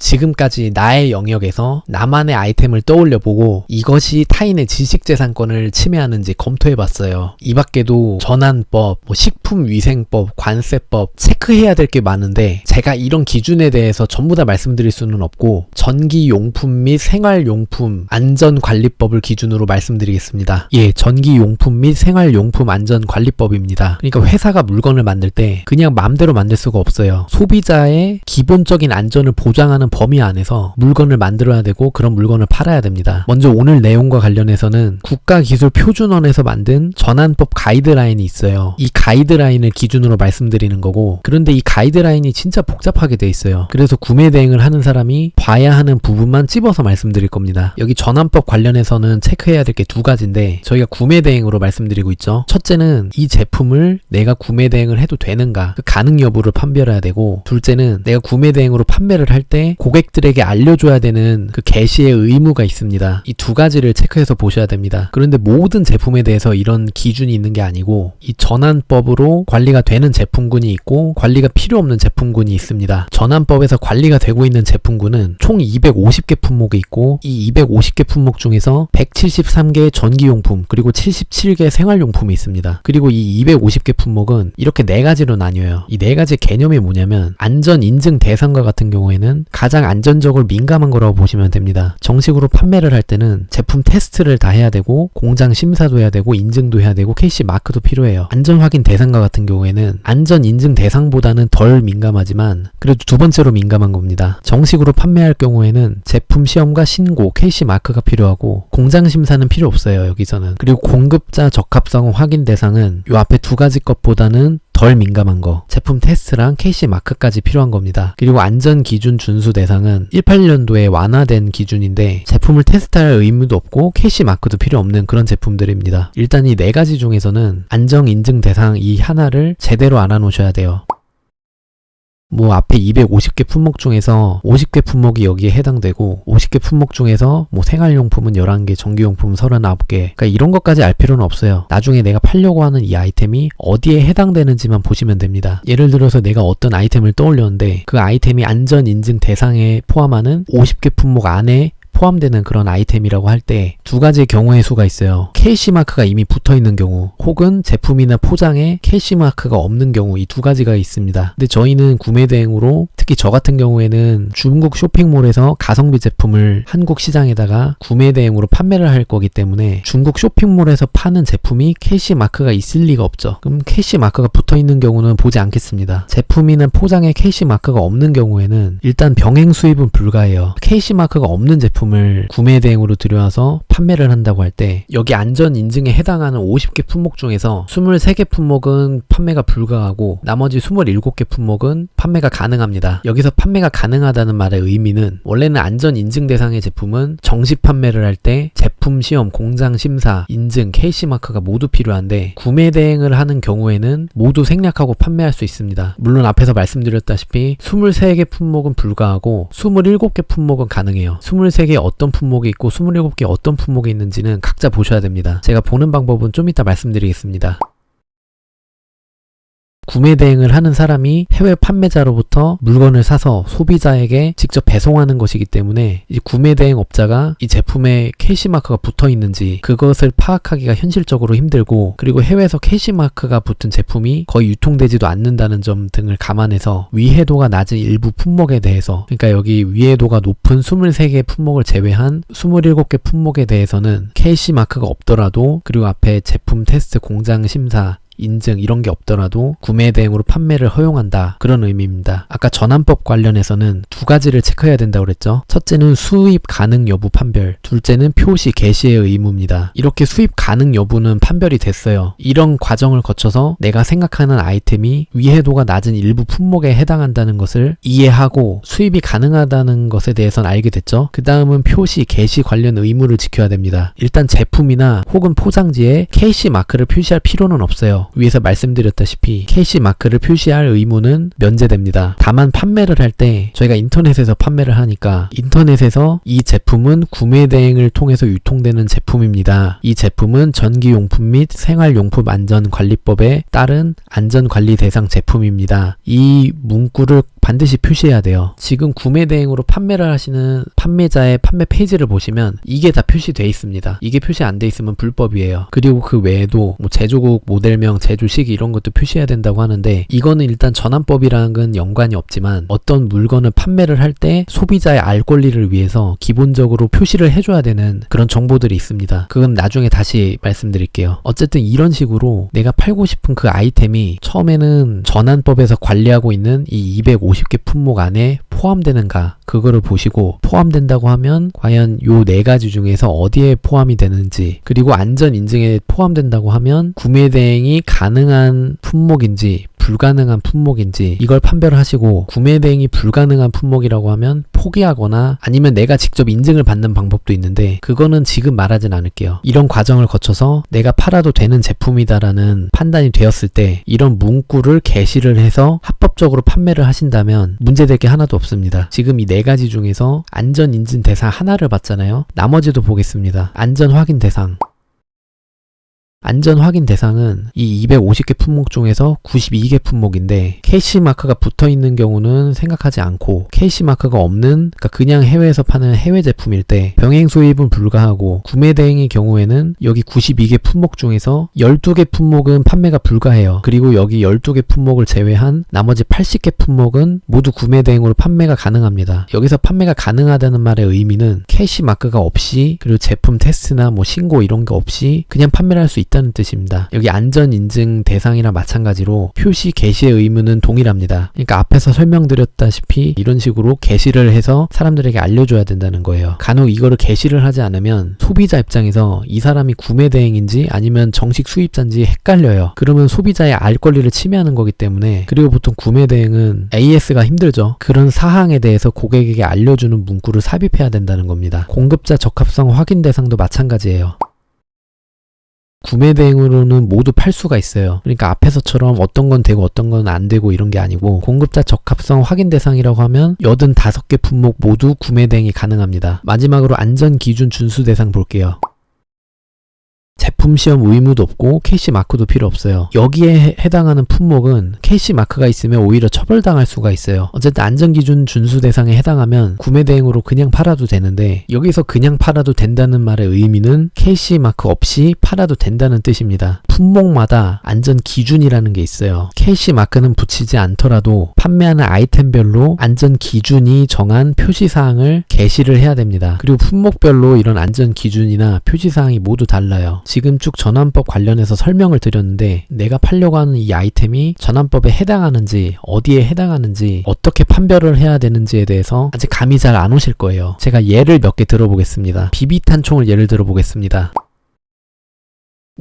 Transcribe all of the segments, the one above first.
지금까지 나의 영역에서 나만의 아이템을 떠올려보고 이것이 타인의 지식재산권을 침해하는지 검토해봤어요. 이 밖에도 전환법, 식품위생법, 관세법 체크해야 될 게 많은데 제가 이런 기준에 대해서 전부 다 말씀드릴 수는 없고 전기용품 및 생활용품 안전관리법을 기준으로 말씀드리겠습니다. 예, 전기용품 및 생활용품 안전관리법입니다. 그러니까 회사가 물건을 만들 때 그냥 마음대로 만들 수가 없어요. 소비자의 기본적인 안전을 보장하는 범위 안에서 물건을 만들어야 되고 그런 물건을 팔아야 됩니다. 먼저 오늘 내용과 관련해서는 국가기술표준원에서 만든 전환법 가이드라인이 있어요. 이 가이드라인을 기준으로 말씀드리는 거고, 그런데 이 가이드라인이 진짜 복잡하게 돼 있어요. 그래서 구매 대행을 하는 사람이 봐야 하는 부분만 찝어서 말씀드릴 겁니다. 여기 전환법 관련해서는 체크해야 될 게 두 가지인데 저희가 구매 대행으로 말씀드리고 있죠. 첫째는 이 제품을 내가 구매 대행을 해도 되는가, 그 가능 여부를 판별해야 되고, 둘째는 내가 구매 대행으로 판매를 할 때 고객들에게 알려줘야 되는 그 게시의 의무가 있습니다. 이 두 가지를 체크해서 보셔야 됩니다. 그런데 모든 제품에 대해서 이런 기준이 있는 게 아니고 이 전환법으로 관리가 되는 제품군이 있고 관리가 필요 없는 제품군이 있습니다. 전환법에서 관리가 되고 있는 제품군은 총 250개 품목이 있고 이 250개 품목 중에서 173개의 전기용품 그리고 77개 생활용품이 있습니다. 그리고 이 250개 품목은 이렇게 네 가지로 나뉘어요. 이 네 가지 개념이 뭐냐면 안전 인증 대상과 같은 경우에는 가장 안전적으로 민감한 거라고 보시면 됩니다. 정식으로 판매를 할 때는 제품 테스트를 다 해야 되고 공장 심사도 해야 되고 인증도 해야 되고 KC 마크도 필요해요. 안전 확인 대상과 같은 경우에는 안전 인증 대상보다는 덜 민감하지만 그래도 두 번째로 민감한 겁니다. 정식으로 판매할 경우에는 제품 시험과 신고, KC 마크가 필요하고 공장 심사는 필요 없어요. 여기서는. 그리고 공급자 적합성 확인 대상은 이 앞에 두 가지 것보다는 덜 민감한 거, 제품 테스트랑 KC 마크까지 필요한 겁니다. 그리고 안전 기준 준수 대상은 18년도에 완화된 기준인데 제품을 테스트할 의무도 없고 KC 마크도 필요 없는 그런 제품들입니다. 일단 이 네 가지 중에서는 안전 인증 대상 이 하나를 제대로 알아놓으셔야 돼요. 앞에 250개 품목 중에서 50개 품목이 여기에 해당되고 50개 품목 중에서 생활용품은 11개, 전기용품은 39개. 그러니까 이런 것까지 알 필요는 없어요. 나중에 내가 팔려고 하는 이 아이템이 어디에 해당되는지만 보시면 됩니다. 예를 들어서 내가 어떤 아이템을 떠올렸는데 그 아이템이 안전 인증 대상에 포함하는 50개 품목 안에 포함되는 그런 아이템이라고 할 때 두 가지의 경우의 수가 있어요. KC 마크가 이미 붙어 있는 경우 혹은 제품이나 포장에 KC 마크가 없는 경우, 이 두 가지가 있습니다. 근데 저희는 구매 대행으로 특히 저 같은 경우에는 중국 쇼핑몰에서 가성비 제품을 한국 시장에다가 구매 대행으로 판매를 할 거기 때문에 중국 쇼핑몰에서 파는 제품이 KC 마크가 있을 리가 없죠. 그럼 KC 마크가 붙어 있는 경우는 보지 않겠습니다. 제품이나 포장에 KC 마크가 없는 경우에는 일단 병행 수입은 불가해요. KC 마크가 없는 제품을 구매 대행으로 들여와서 판매를 한다고 할 때 여기 안전 인증에 해당하는 50개 품목 중에서 23개 품목은 판매가 불가하고 나머지 27개 품목은 판매가 가능합니다. 여기서 판매가 가능하다는 말의 의미는 원래는 안전 인증 대상의 제품은 정식 판매를 할 때 제품 시험, 공장 심사, 인증, KC 마크가 모두 필요한데 구매 대행을 하는 경우에는 모두 생략하고 판매할 수 있습니다. 물론 앞에서 말씀드렸다시피 23개 품목은 불가하고 27개 품목은 가능해요. 23개 어떤 품목이 있고 27개 어떤 품목이 있는지는 각자 보셔야 됩니다. 제가 보는 방법은 좀 이따 말씀드리겠습니다. 구매 대행을 하는 사람이 해외 판매자로부터 물건을 사서 소비자에게 직접 배송하는 것이기 때문에 이 구매 대행 업자가 이 제품에 KC 마크가 붙어 있는지 그것을 파악하기가 현실적으로 힘들고, 그리고 해외에서 KC 마크가 붙은 제품이 거의 유통되지도 않는다는 점 등을 감안해서 위해도가 낮은 일부 품목에 대해서, 그러니까 여기 위해도가 높은 23개 품목을 제외한 27개 품목에 대해서는 KC 마크가 없더라도, 그리고 앞에 제품 테스트, 공장 심사, 인증 이런 게 없더라도 구매 대행으로 판매를 허용한다, 그런 의미입니다. 아까 전환법 관련해서는 두 가지를 체크해야 된다고 그랬죠. 첫째는 수입 가능 여부 판별, 둘째는 표시 게시의 의무입니다. 이렇게 수입 가능 여부는 판별이 됐어요. 이런 과정을 거쳐서 내가 생각하는 아이템이 위해도가 낮은 일부 품목에 해당한다는 것을 이해하고 수입이 가능하다는 것에 대해서는 알게 됐죠. 그 다음은 표시 게시 관련 의무를 지켜야 됩니다. 일단 제품이나 혹은 포장지에 KC 마크를 표시할 필요는 없어요. 위에서 말씀드렸다시피 KC 마크를 표시할 의무는 면제됩니다. 다만 판매를 할 때 저희가 인터넷에서 판매를 하니까 인터넷에서 이 제품은 구매 대행을 통해서 유통되는 제품입니다. 이 제품은 전기용품 및 생활용품 안전관리법에 따른 안전관리 대상 제품입니다. 이 문구를 반드시 표시해야 돼요. 지금 구매 대행으로 판매를 하시는 판매자의 판매 페이지를 보시면 이게 다 표시돼 있습니다. 이게 표시 안 돼 있으면 불법이에요. 그리고 그 외에도 뭐 제조국, 모델명, 제조시기 이런 것도 표시해야 된다고 하는데 이거는 일단 전환법이랑은 연관이 없지만 어떤 물건을 판매를 할 때 소비자의 알 권리를 위해서 기본적으로 표시를 해줘야 되는 그런 정보들이 있습니다. 그건 나중에 다시 말씀드릴게요. 어쨌든 이런 식으로 내가 팔고 싶은 그 아이템이 처음에는 전환법에서 관리하고 있는 이 250개 품목 안에 포함되는가 그거를 보시고 포함된다고 하면 과연 요 4가지 중에서 어디에 포함이 되는지 그리고 안전 인증에 포함된다고 하면 구매 대행이 가능한 품목인지 불가능한 품목인지 이걸 판별을 하시고 구매 대행이 불가능한 품목이라고 하면 포기하거나 아니면 내가 직접 인증을 받는 방법도 있는데 그거는 지금 말하진 않을게요. 이런 과정을 거쳐서 내가 팔아도 되는 제품이다라는 판단이 되었을 때 이런 문구를 게시를 해서 합법적으로 판매를 하신다면 문제될 게 하나도 없습니다. 지금 이 4가지 중에서 안전 인증 대상 하나를 봤잖아요. 나머지도 보겠습니다. 안전 확인 대상. 안전 확인 대상은 이 250개 품목 중에서 92개 품목인데 KC 마크가 붙어 있는 경우는 생각하지 않고 KC 마크가 없는 그러니까 그냥 해외에서 파는 해외 제품일 때 병행 수입은 불가하고 구매 대행의 경우에는 여기 92개 품목 중에서 12개 품목은 판매가 불가해요. 그리고 여기 12개 품목을 제외한 나머지 80개 품목은 모두 구매 대행으로 판매가 가능합니다. 여기서 판매가 가능하다는 말의 의미는 KC 마크가 없이 그리고 제품 테스트나 뭐 신고 이런 게 없이 그냥 판매를 할 수 있다는 뜻입니다. 여기 안전 인증 대상이랑 마찬가지로 표시 게시의 의무는 동일합니다. 그러니까 앞에서 설명드렸다시피 이런 식으로 게시를 해서 사람들에게 알려줘야 된다는 거예요. 간혹 이거를 게시를 하지 않으면 소비자 입장에서 이 사람이 구매 대행인지 아니면 정식 수입자인지 헷갈려요. 그러면 소비자의 알 권리를 침해하는 거기 때문에 그리고 보통 구매 대행은 AS가 힘들죠. 그런 사항에 대해서 고객에게 알려주는 문구를 삽입해야 된다는 겁니다. 공급자 적합성 확인 대상도 마찬가지예요. 구매 대행으로는 모두 팔 수가 있어요. 그러니까 앞에서처럼 어떤 건 되고 어떤 건 안 되고 이런 게 아니고 공급자 적합성 확인 대상이라고 하면 85개 품목 모두 구매 대행이 가능합니다. 마지막으로 안전 기준 준수 대상 볼게요. 제품 시험 의무도 없고 KC 마크도 필요 없어요. 여기에 해당하는 품목은 KC 마크가 있으면 오히려 처벌당할 수가 있어요. 어쨌든 안전기준 준수 대상에 해당하면 구매 대행으로 그냥 팔아도 되는데 여기서 그냥 팔아도 된다는 말의 의미는 KC 마크 없이 팔아도 된다는 뜻입니다. 품목마다 안전 기준이라는 게 있어요. KC 마크는 붙이지 않더라도 판매하는 아이템별로 안전 기준이 정한 표시사항을 게시를 해야 됩니다. 그리고 품목별로 이런 안전 기준이나 표시사항이 모두 달라요. 지금 쭉 전환법 관련해서 설명을 드렸는데 내가 팔려고 하는 이 아이템이 전환법에 해당하는지 어디에 해당하는지 어떻게 판별을 해야 되는지에 대해서 아직 감이 잘 안 오실 거예요. 제가 예를 몇 개 들어보겠습니다. 비비탄총을 예를 들어보겠습니다.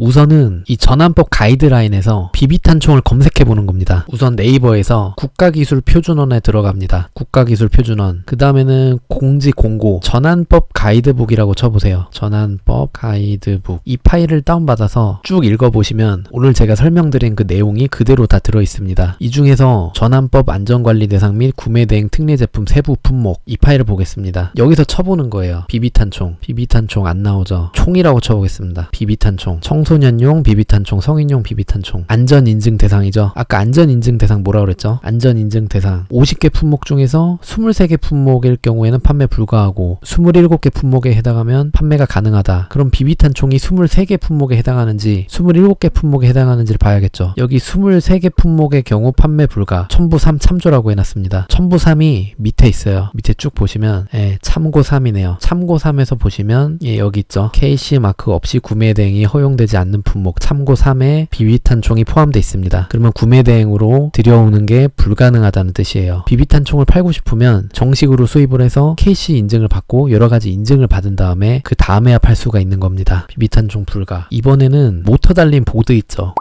우선은 이 전환법 가이드라인에서 비비탄총을 검색해 보는 겁니다. 우선 네이버에서 국가기술표준원에 들어갑니다. 국가기술표준원. 그 다음에는 공지 공고 전환법 가이드북이라고 쳐보세요. 전환법 가이드북. 이 파일을 다운받아서 쭉 읽어보시면 오늘 제가 설명드린 그 내용이 그대로 다 들어있습니다. 이 중에서 전환법 안전관리 대상 및 구매대행 특례제품 세부 품목 이 파일을 보겠습니다. 여기서 쳐보는 거예요. 비비탄총. 비비탄총 안 나오죠. 총이라고 쳐보겠습니다. 비비탄총. 청소년용 비비탄총, 성인용 비비탄총. 안전인증 대상이죠. 아까 안전인증 대상 뭐라 그랬죠? 안전인증 대상 50개 품목 중에서 23개 품목일 경우에는 판매 불가하고 27개 품목에 해당하면 판매가 가능하다. 그럼 비비탄총이 23개 품목에 해당하는지 27개 품목에 해당하는지를 봐야겠죠. 여기 23개 품목의 경우 판매 불가 첨부 3 참조라고 해놨습니다. 첨부 3이 밑에 있어요. 밑에 쭉 보시면 참고 3이네요. 참고 3에서 보시면 여기 있죠. KC 마크 없이 구매 대행이 허용되지 않는 품목 참고 3에 비비탄총이 포함되어 있습니다. 그러면 구매 대행으로 들여오는 게 불가능하다는 뜻이에요. 비비탄총을 팔고 싶으면 정식으로 수입을 해서 KC 인증을 받고 여러가지 인증을 받은 다음에 그 다음에야 팔 수가 있는 겁니다. 비비탄총 불가. 이번에는 모터 달린 보드 있죠.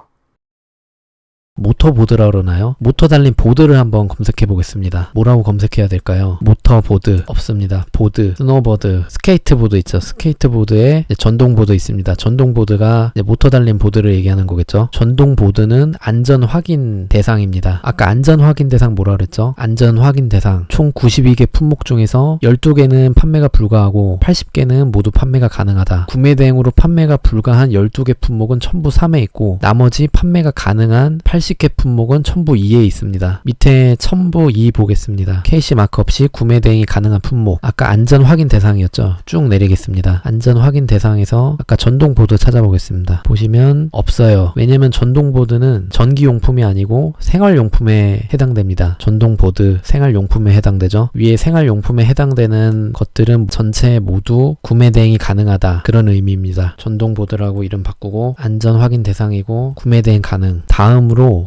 모터보드라 그러나요? 모터 달린 보드를 한번 검색해 보겠습니다. 뭐라고 검색해야 될까요? 모터보드 없습니다. 보드, 스노보드, 스케이트보드 있죠. 스케이트보드에 전동보드 있습니다. 전동보드가 모터 달린 보드를 얘기하는 거겠죠. 전동보드는 안전 확인 대상입니다. 아까 안전 확인 대상 뭐라 그랬죠? 안전 확인 대상 총 92개 품목 중에서 12개는 판매가 불가하고 80개는 모두 판매가 가능하다. 구매 대행으로 판매가 불가한 12개 품목은 첨부 3에 있고 나머지 판매가 가능한 80 C캡 품목은 첨부 2에 있습니다. 밑에 첨부 2 보겠습니다. KC 마크 없이 구매 대행이 가능한 품목. 아까 안전 확인 대상이었죠. 쭉 내리겠습니다. 안전 확인 대상에서 아까 전동 보드 찾아보겠습니다. 보시면 없어요. 왜냐면 전동 보드는 전기용품이 아니고 생활용품에 해당됩니다. 전동 보드 생활용품에 해당되죠. 위에 생활용품에 해당되는 것들은 전체 모두 구매 대행이 가능하다. 그런 의미입니다. 전동 보드라고 이름 바꾸고 안전 확인 대상이고 구매 대행 가능. 다음으로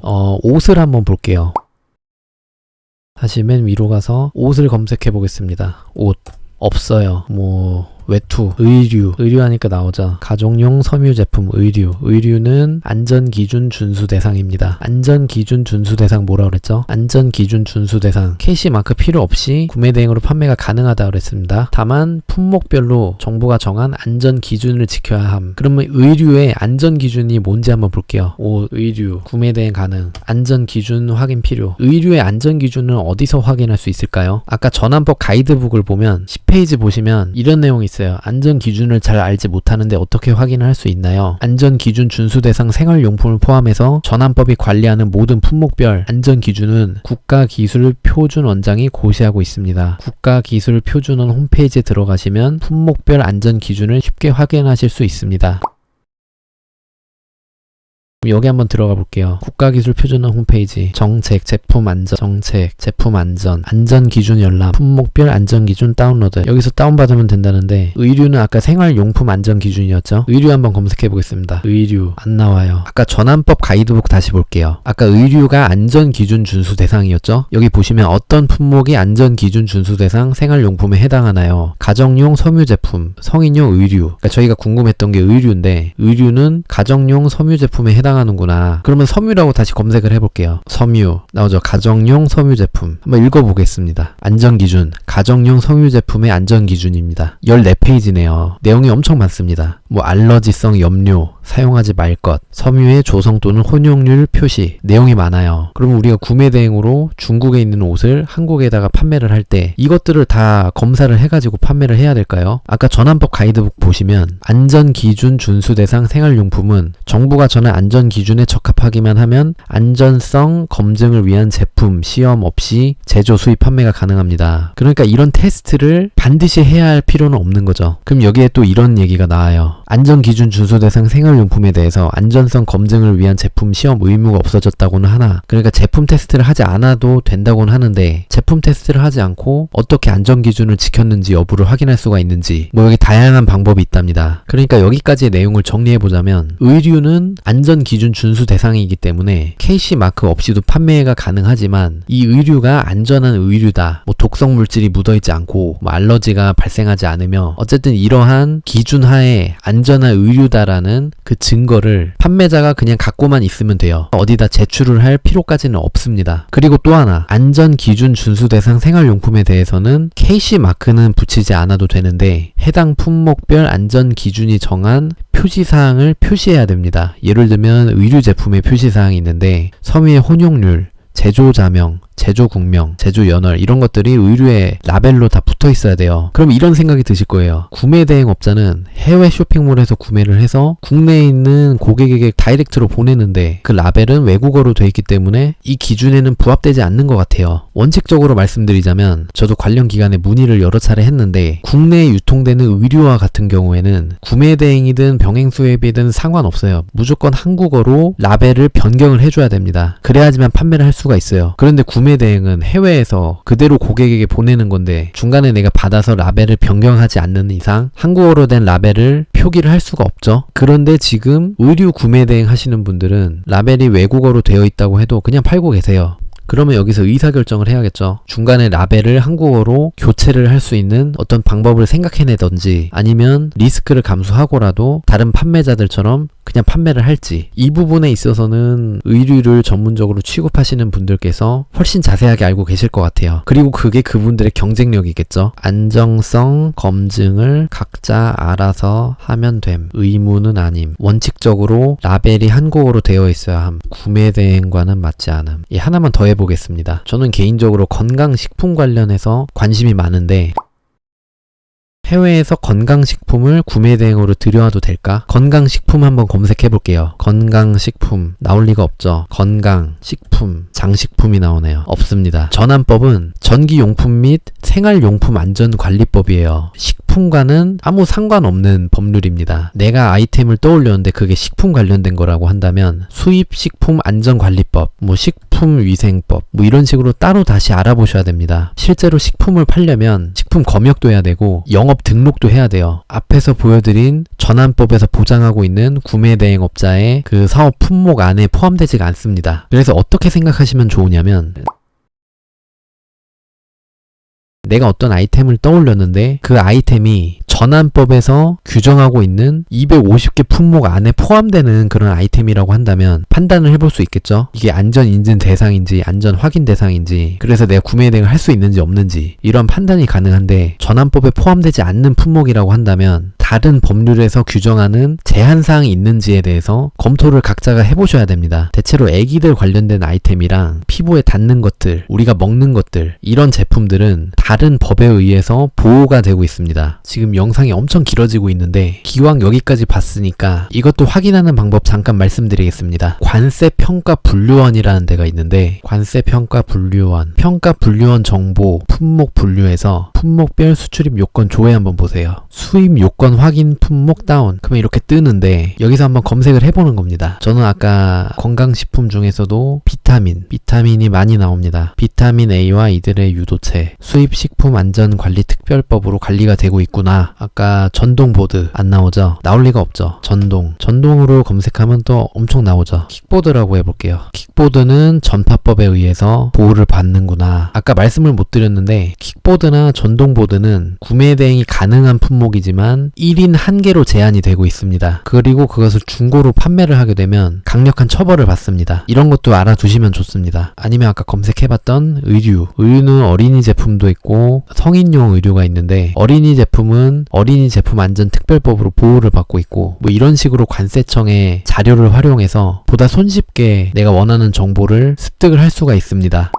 옷을 한번 볼게요. 다시 맨 위로 가서 옷을 검색해 보겠습니다. 옷 없어요. 외투, 의류 하니까 나오죠. 가정용 섬유 제품 의류는 안전기준 준수 대상입니다. 안전기준 준수 대상 뭐라 그랬죠? 안전기준 준수 대상 KC 마크 필요 없이 구매 대행으로 판매가 가능하다 그랬습니다. 다만 품목별로 정부가 정한 안전기준을 지켜야 함. 그러면 의류의 안전기준이 뭔지 한번 볼게요. 옷, 의류, 구매 대행 가능, 안전기준 확인 필요. 의류의 안전기준은 어디서 확인할 수 있을까요? 아까 전환법 가이드북을 보면 10페이지 보시면 이런 내용이 있어요. 안전 기준을 잘 알지 못하는데 어떻게 확인을 할 수 있나요? 안전 기준 준수 대상 생활용품을 포함해서 전환법이 관리하는 모든 품목별 안전 기준은 국가기술표준원장이 고시하고 있습니다. 국가기술표준원 홈페이지에 들어가시면 품목별 안전 기준을 쉽게 확인하실 수 있습니다. 여기 한번 들어가 볼게요. 국가기술표준원 홈페이지 정책, 제품 안전, 정책, 제품 안전, 안전기준 열람, 품목별 안전기준 다운로드. 여기서 다운받으면 된다는데 의류는 아까 생활용품 안전기준이었죠. 의류 한번 검색해 보겠습니다. 의류 안 나와요. 아까 전환법 가이드북 다시 볼게요. 아까 의류가 안전기준 준수 대상이었죠. 여기 보시면 어떤 품목이 안전기준 준수 대상 생활용품에 해당하나요? 가정용 섬유 제품, 성인용 의류. 그러니까 저희가 궁금했던 게 의류인데 의류는 가정용 섬유 제품에 해당하는구나. 그러면 섬유라고 다시 검색을 해볼게요. 섬유 나오죠. 가정용 섬유 제품. 한번 읽어보겠습니다. 안전기준 가정용 섬유 제품의 안전기준입니다. 14페이지네요. 내용이 엄청 많습니다. 알러지성 염료 사용하지 말 것, 섬유의 조성 또는 혼용률 표시. 내용이 많아요. 그러면 우리가 구매 대행으로 중국에 있는 옷을 한국에다가 판매를 할 때 이것들을 다 검사를 해가지고 판매를 해야 될까요? 아까 전환법 가이드북 보시면 안전기준 준수 대상 생활용품은 정부가 전한 안전기준에 적합하기만 하면 안전성 검증을 위한 제품, 시험 없이 제조, 수입, 판매가 가능합니다. 그러니까 이런 테스트를 반드시 해야 할 필요는 없는 거죠. 그럼 여기에 또 이런 얘기가 나와요. 안전기준 준수 대상 생활용품에 대해서 안전성 검증을 위한 제품 시험 의무가 없어졌다고는 하나, 그러니까 제품 테스트를 하지 않아도 된다고는 하는데 제품 테스트를 하지 않고 어떻게 안전기준을 지켰는지 여부를 확인할 수가 있는지 여기 다양한 방법이 있답니다. 그러니까 여기까지의 내용을 정리해보자면 의류는 안전기준 준수 대상이기 때문에 KC 마크 없이도 판매가 가능하지만 이 의류가 안전한 의류다, 독성 물질이 묻어있지 않고 알러지가 발생하지 않으며 어쨌든 이러한 기준 하에 안전한 의류다라는 그 증거를 판매자가 그냥 갖고만 있으면 돼요. 어디다 제출을 할 필요까지는 없습니다. 그리고 또 하나, 안전기준 준수 대상 생활용품에 대해서는 KC 마크는 붙이지 않아도 되는데 해당 품목별 안전기준이 정한 표시사항을 표시해야 됩니다. 예를 들면 의류 제품의 표시사항이 있는데 섬유의 혼용률, 제조자명, 제조국명, 제조연월 이런 것들이 의류에 라벨로 다 붙어 있어야 돼요. 그럼 이런 생각이 드실 거예요. 구매 대행업자는 해외 쇼핑몰에서 구매를 해서 국내에 있는 고객에게 다이렉트로 보내는데 그 라벨은 외국어로 돼 있기 때문에 이 기준에는 부합되지 않는 것 같아요. 원칙적으로 말씀드리자면 저도 관련 기관에 문의를 여러 차례 했는데 국내에 유통되는 의류와 같은 경우에는 구매 대행이든 병행수협이든 상관없어요. 무조건 한국어로 라벨을 변경을 해줘야 됩니다. 그래야지만 판매를 할 수가 있어요. 그런데 구매 대행은 해외에서 그대로 고객에게 보내는 건데 중간에 내가 받아서 라벨을 변경하지 않는 이상 한국어로 된 라벨을 표기를 할 수가 없죠. 그런데 지금 의류 구매 대행 하시는 분들은 라벨이 외국어로 되어 있다고 해도 그냥 팔고 계세요. 그러면 여기서 의사결정을 해야겠죠. 중간에 라벨을 한국어로 교체를 할 수 있는 어떤 방법을 생각해내던지 아니면 리스크를 감수하고라도 다른 판매자들처럼 그냥 판매를 할지, 이 부분에 있어서는 의류를 전문적으로 취급하시는 분들께서 훨씬 자세하게 알고 계실 것 같아요. 그리고 그게 그분들의 경쟁력이겠죠. 안정성 검증을 각자 알아서 하면 됨. 의무는 아님. 원칙적으로 라벨이 한국어로 되어 있어야 함. 구매 대행과는 맞지 않음. 하나만 더 해보겠습니다. 저는 개인적으로 건강식품 관련해서 관심이 많은데 해외에서 건강식품을 구매 대행으로 들여와도 될까? 건강식품 한번 검색해 볼게요. 건강식품 나올 리가 없죠. 건강식품, 장식품이 나오네요. 없습니다. 전환법은 전기용품 및 생활용품 안전관리법이에요. 식품과는 아무 상관없는 법률입니다. 내가 아이템을 떠올렸는데 그게 식품 관련된 거라고 한다면 수입식품 안전관리법, 식품위생법 이런 식으로 따로 다시 알아보셔야 됩니다. 실제로 식품을 팔려면 식품 검역도 해야 되고 영업 등록도 해야 돼요. 앞에서 보여드린 전환법에서 보장하고 있는 구매대행업자의 그 사업 품목 안에 포함되지가 않습니다. 그래서 어떻게 생각하시면 좋으냐면, 내가 어떤 아이템을 떠올렸는데 그 아이템이 전환법에서 규정하고 있는 250개 품목 안에 포함되는 그런 아이템이라고 한다면 판단을 해볼 수 있겠죠. 이게 안전 인증 대상인지 안전 확인 대상인지, 그래서 내가 구매 대행을 할 수 있는지 없는지 이런 판단이 가능한데, 전환법에 포함되지 않는 품목이라고 한다면 다른 법률에서 규정하는 제한사항이 있는지에 대해서 검토를 각자가 해보셔야 됩니다. 대체로 애기들 관련된 아이템이랑 피부에 닿는 것들, 우리가 먹는 것들, 이런 제품들은 다른 법에 의해서 보호가 되고 있습니다. 지금 영상이 엄청 길어지고 있는데 기왕 여기까지 봤으니까 이것도 확인하는 방법 잠깐 말씀드리겠습니다. 관세평가분류원이라는 데가 있는데, 관세평가분류원, 평가분류원 정보 품목 분류에서 품목별 수출입 요건 조회 한번 보세요. 수입 요건 확인 품목 다운, 그러면 이렇게 뜨는데 여기서 한번 검색을 해보는 겁니다. 저는 아까 건강식품 중에서도 비타민이 많이 나옵니다. 비타민 A와 이들의 유도체, 수입식품 안전관리특별법으로 관리가 되고 있구나. 아까 전동보드 안 나오죠? 나올 리가 없죠. 전동으로 검색하면 또 엄청 나오죠. 킥보드라고 해볼게요. 킥보드는 전파법에 의해서 보호를 받는구나. 아까 말씀을 못 드렸는데 킥보드나 전동보드는 구매 대행이 가능한 품목이지만 1인 1개로 제한이 되고 있습니다. 그리고 그것을 중고로 판매를 하게 되면 강력한 처벌을 받습니다. 이런 것도 알아두시면 좋습니다. 아니면 아까 검색해봤던 의류는 어린이 제품도 있고 성인용 의류가 있는데, 어린이 제품은 어린이 제품 안전특별법으로 보호를 받고 있고, 이런 식으로 관세청의 자료를 활용해서 보다 손쉽게 내가 원하는 정보를 습득을 할 수가 있습니다.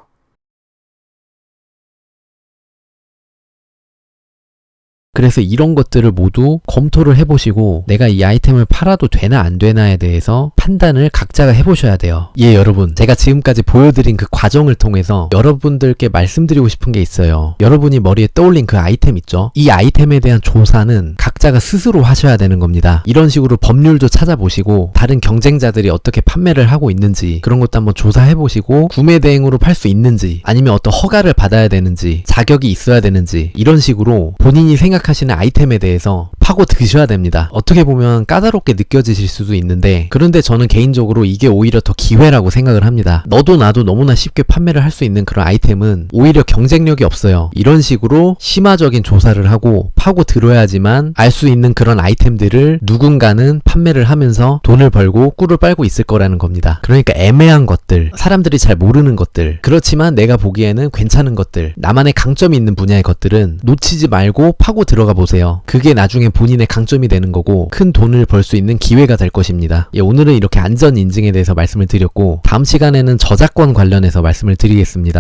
그래서 이런 것들을 모두 검토를 해보시고 내가 이 아이템을 팔아도 되나 안 되나에 대해서 판단을 각자가 해보셔야 돼요. 여러분, 제가 지금까지 보여드린 그 과정을 통해서 여러분들께 말씀드리고 싶은 게 있어요. 여러분이 머리에 떠올린 그 아이템 있죠? 이 아이템에 대한 조사는 각자가 스스로 하셔야 되는 겁니다. 이런 식으로 법률도 찾아보시고 다른 경쟁자들이 어떻게 판매를 하고 있는지 그런 것도 한번 조사해보시고, 구매 대행으로 팔 수 있는지 아니면 어떤 허가를 받아야 되는지 자격이 있어야 되는지, 이런 식으로 본인이 생각하시는 아이템에 대해서 파고 드셔야 됩니다. 어떻게 보면 까다롭게 느껴지실 수도 있는데, 그런데 저는 개인적으로 이게 오히려 더 기회라고 생각을 합니다. 너도 나도 너무나 쉽게 판매를 할 수 있는 그런 아이템은 오히려 경쟁력이 없어요. 이런 식으로 심화적인 조사를 하고 파고 들어야지만 알 수 있는 그런 아이템들을 누군가는 판매를 하면서 돈을 벌고 꿀을 빨고 있을 거라는 겁니다. 그러니까 애매한 것들, 사람들이 잘 모르는 것들, 그렇지만 내가 보기에는 괜찮은 것들, 나만의 강점이 있는 분야의 것들은 놓치지 말고 파고 들어가 보세요. 그게 나중에 본인의 강점이 되는 거고 큰 돈을 벌 수 있는 기회가 될 것입니다. 오늘은 이렇게 안전 인증에 대해서 말씀을 드렸고, 다음 시간에는 저작권 관련해서 말씀을 드리겠습니다.